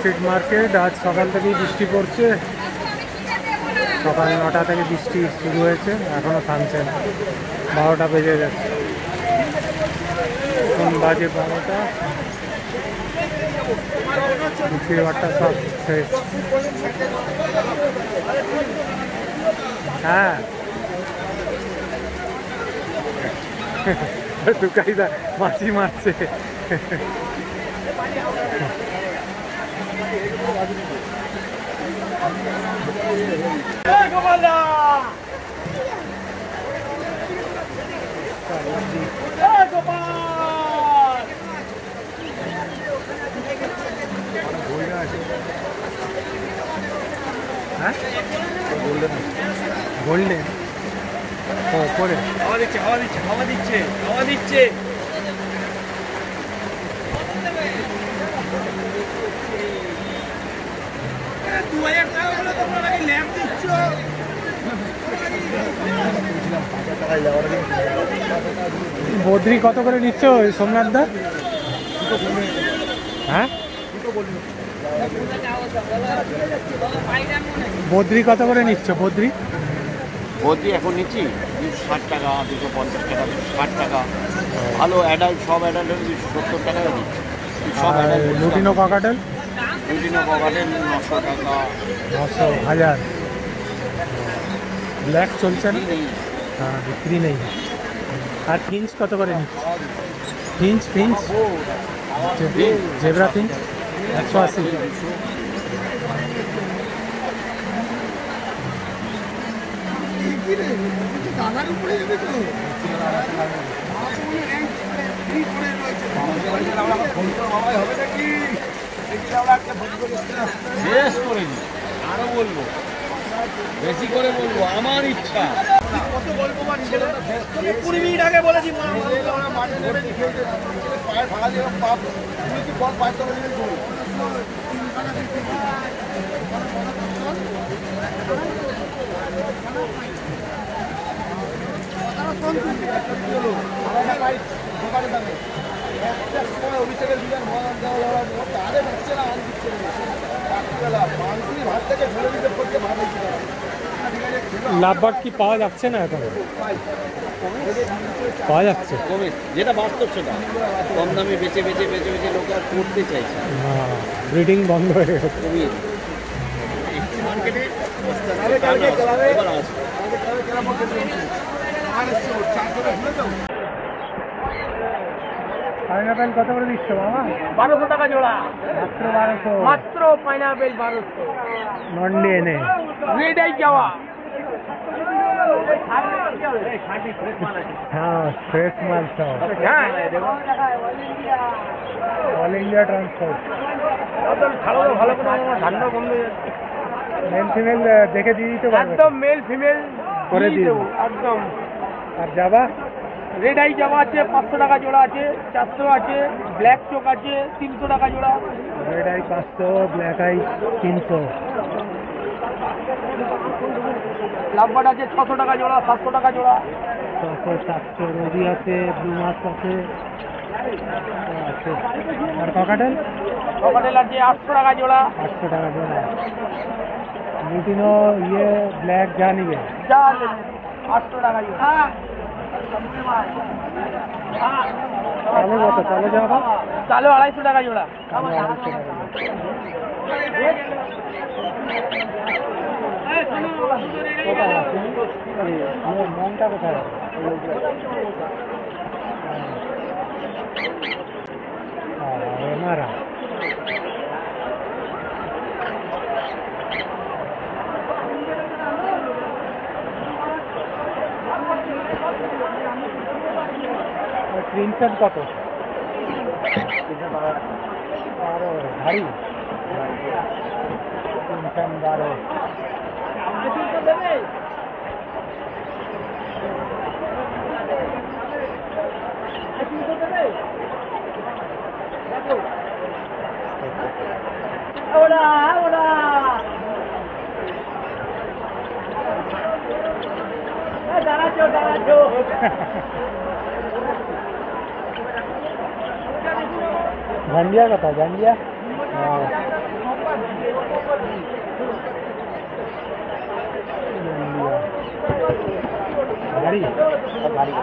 Street market. আজ সকাল থেকেই বৃষ্টি পড়ছে, সকাল 9টা থেকে বৃষ্টি শুরু হয়েছে, এখনও থামছে না। 12টা বেজে যাচ্ছে, এখন বাজে 12টা। বিক্রি বাট্টা সব শেষ। হ্যাঁ দুকাইদা মাছি মারছে। গোল্ডেন ও পরে হাওয়া দিচ্ছে হাওয়া দিচ্ছে হাওয়া দিচ্ছে হাওয়া দিচ্ছে। বদ্রি কত করে নিচ্ছ সোমনাথ দা? হ্যাঁ বদ্রি কত করে নিচ্ছ? বদ্রি বদ্রি এখন নিচ্ছি 260 টাকা, 250 টাকা, 260 টাকা। ভালো অ্যাডাল্ট, সব অ্যাডাল্ট 70 টাকায় দিচ্ছি। সব adult. Lutino cockatiel? Lutino cockatiel 900 টাকা, 900, 1000। ব্ল্যাক চলছে না? হ্যাঁ বিক্রি নেই। আর ফিঞ্চ কত করে নিচ্ছ? Finch Finch zebra Finch 180। শেষ করে নি, আরো বলবো, বেশি করে বলবো, আমার ইচ্ছা। কত বলবো, 20 মিনিট আগে বলেছি লাভবাট কি পাওয়া যাচ্ছে না এখন? পাওয়া যাচ্ছে কমে, যেটা বাস্তব সেটা। কম দামে বেচে বেচে বেচে বেচে লোকে আর করতে চাইছে না, ব্রিডিং বন্ধ হয়ে গেছে। কমিয়ে মার্কেটে এবার আসবে। পাইনাপেল কত করে দিচ্ছ বাবা? 1200 টাকা জোড়া, মাত্র 1200। মাত্র পাইনাপেল 1200। নন্ডি এনে রেডাই যাওয়া। হ্যাঁ ফ্রেশ মাল সব। হ্যাঁ অল ইন্ডিয়া ট্রান্সপোর্ট। ভালো করে ঠান্ডা বন্ধ হয়ে যাচ্ছে। মেল ফিমেল দেখে দিয়ে দিতে পারবে? একদম মেল ফিমেল করে দিয়ে দেবো একদম। আর যাবা? রেড আই জামা আছে 500 টাকা জোড়া আছে, 400 আছে, ব্ল্যাক চোক আছে 300 টাকা জোড়া। Red eye 500, black eye 300। Lovebird আছে 600 টাকা জোড়া, 700 টাকা জোড়া। 600, 700 রবি আছে, ব্লু মাস্ক আছে। আর ককাটেল? ককাটেল আছে 800 টাকা জোড়া। 800 টাকা জোড়া। লুটিনো ইয়ে ব্ল্যাক যা নিবে যা 800 টাকা জোড়া। চালু কত? চালু যাবা? চালু 250 টাকা জোড়া। চালু 250 টাকা। কোথায় আছে? মনটা কোথায়? মারা ক্রিমসন কত? 12 ভারী ক্রিমসন 12। गांडिया का था गांडिया। গাড়ি গাড়ি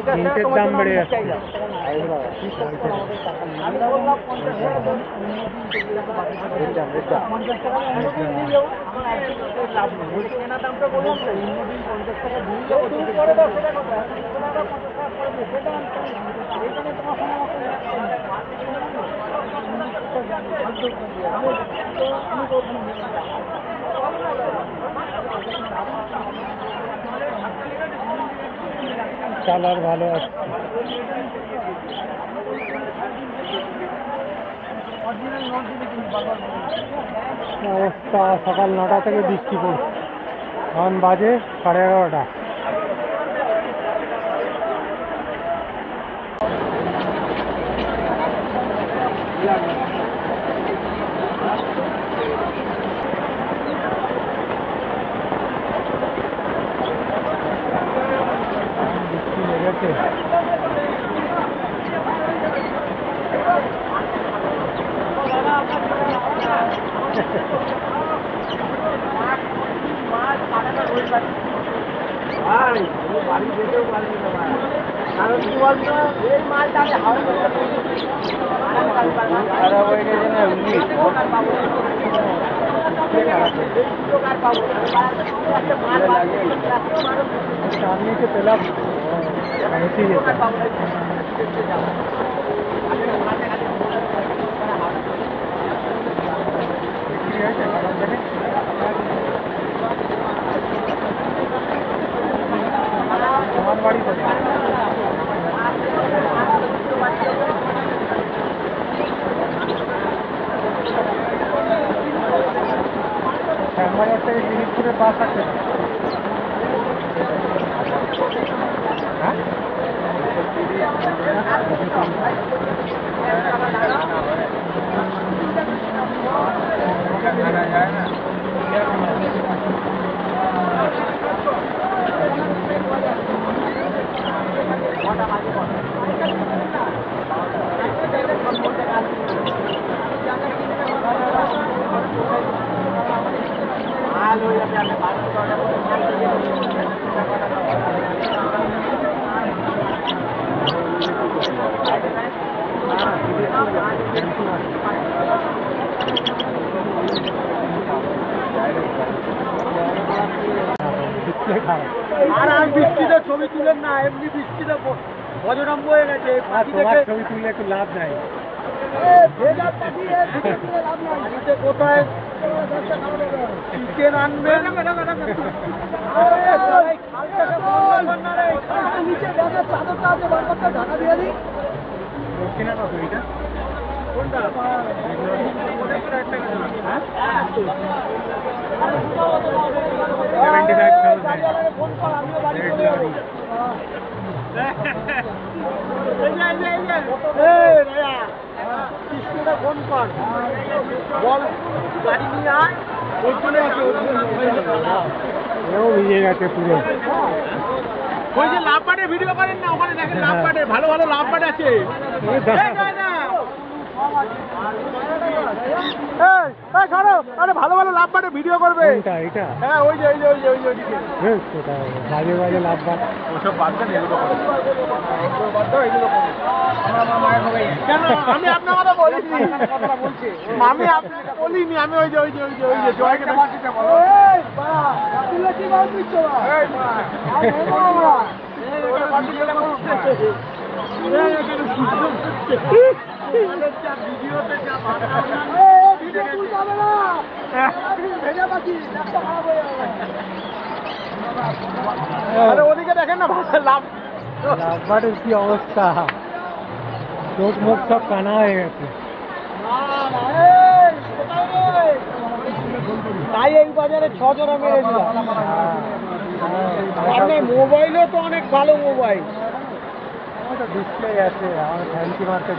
তিনটের দাম বেড়ে যাচ্ছে কালার ভালো আছে অবস্থা সকাল 9টা থেকে বৃষ্টি পড়ছে এখন বাজে 11:30 বৃষ্টি লেগেছে বাড়ি যেতেও পারবি না কারণ কি বলতো এই মালটা খারাপ হয়ে গেছে না सामने से पहला ऐसी हमारे একটা জিনিসপুরে বাস আছে আর আর বৃষ্টিতে ছবি তুলেন না এমনি বৃষ্টিতে বজরম বয়ে গেছে ছবি তুললে একটু লাভ নাই কোথায় চিকেন আনবেন নিচে চাদরটা আছে বারবারটা ঢাকা দিয়ে দিই দক্ষিণা কত এটা কোনটা ফোন কর বল গাড়ি নিয়ে আয় ওইখানে আছে ও ভিজে গেছে পুরো ওই যে লাভ পাটে ভিডিও করেন না ওখানে দেখেন লাভ পাটে ভালো ভালো লাভ পাট আছে আরে ভালো ভালো লাভ পাটে ভিডিও করবে এটা হ্যাঁ ওই যে ওইদিকে বাজে বাজে লাভ বাদ ওসব বাদ দেন এগুলো কেন আমি আপনার কথা বলিনি আমি আপনাকে বলিনি আমি ওই যে জয়কে ওদিকে দেখেন না লাভবারের কি অবস্থা চোখ মুখ সব কানা হয়ে গেছে তাই এই বাজারে 6 জোড়া মেরে দিলাম আপনার মোবাইলও তো অনেক ভালো মোবাইল ডিসপ্লে আছে আমার ফ্যান্সি মার্কেট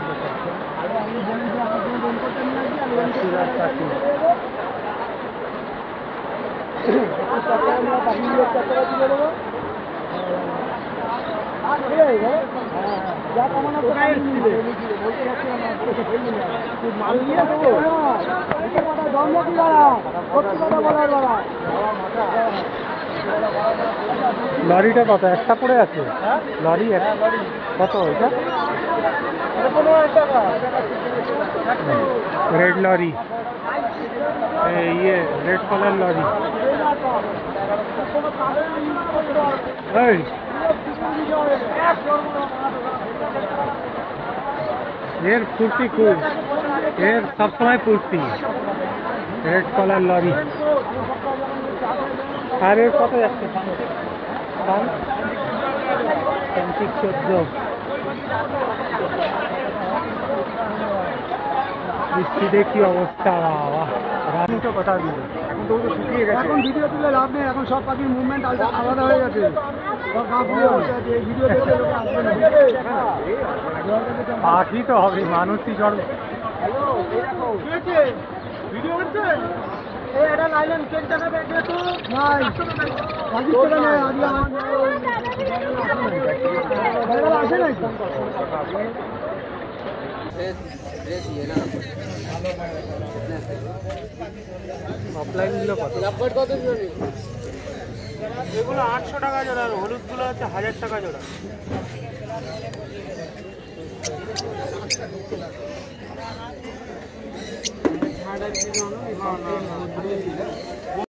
লরিটা কত? একটা পড়ে আছে লরি, কত এটা? রেড লরি, ইয়ে রেড কালার লরি। এর ফুর্তি খুব, এর সবসময় ফুর্তি। Red colour lory. আর এর কত যাচ্ছে? 14। বৃষ্টিতে কি অবস্থা বাবা, রামুটো কথা দিল। এখন তো শুকিয়ে গেছে। এখন ভিডিও তুলে লাভ নেই, এখন সব পাখির মুভমেন্ট আলাদা হয়ে গেছে। পাখি তো হবে, মানুষই জড়। ভিডিও করছে এটা লাইলেন কেনটা না ব্যাগে তো নাই বাকি তো না আজ আমার আসে নাই অফলাইন গুলো কত? এগুলো 800 টাকা জোড়া, হলুদ গুলো হচ্ছে 1000 টাকা জোড়া।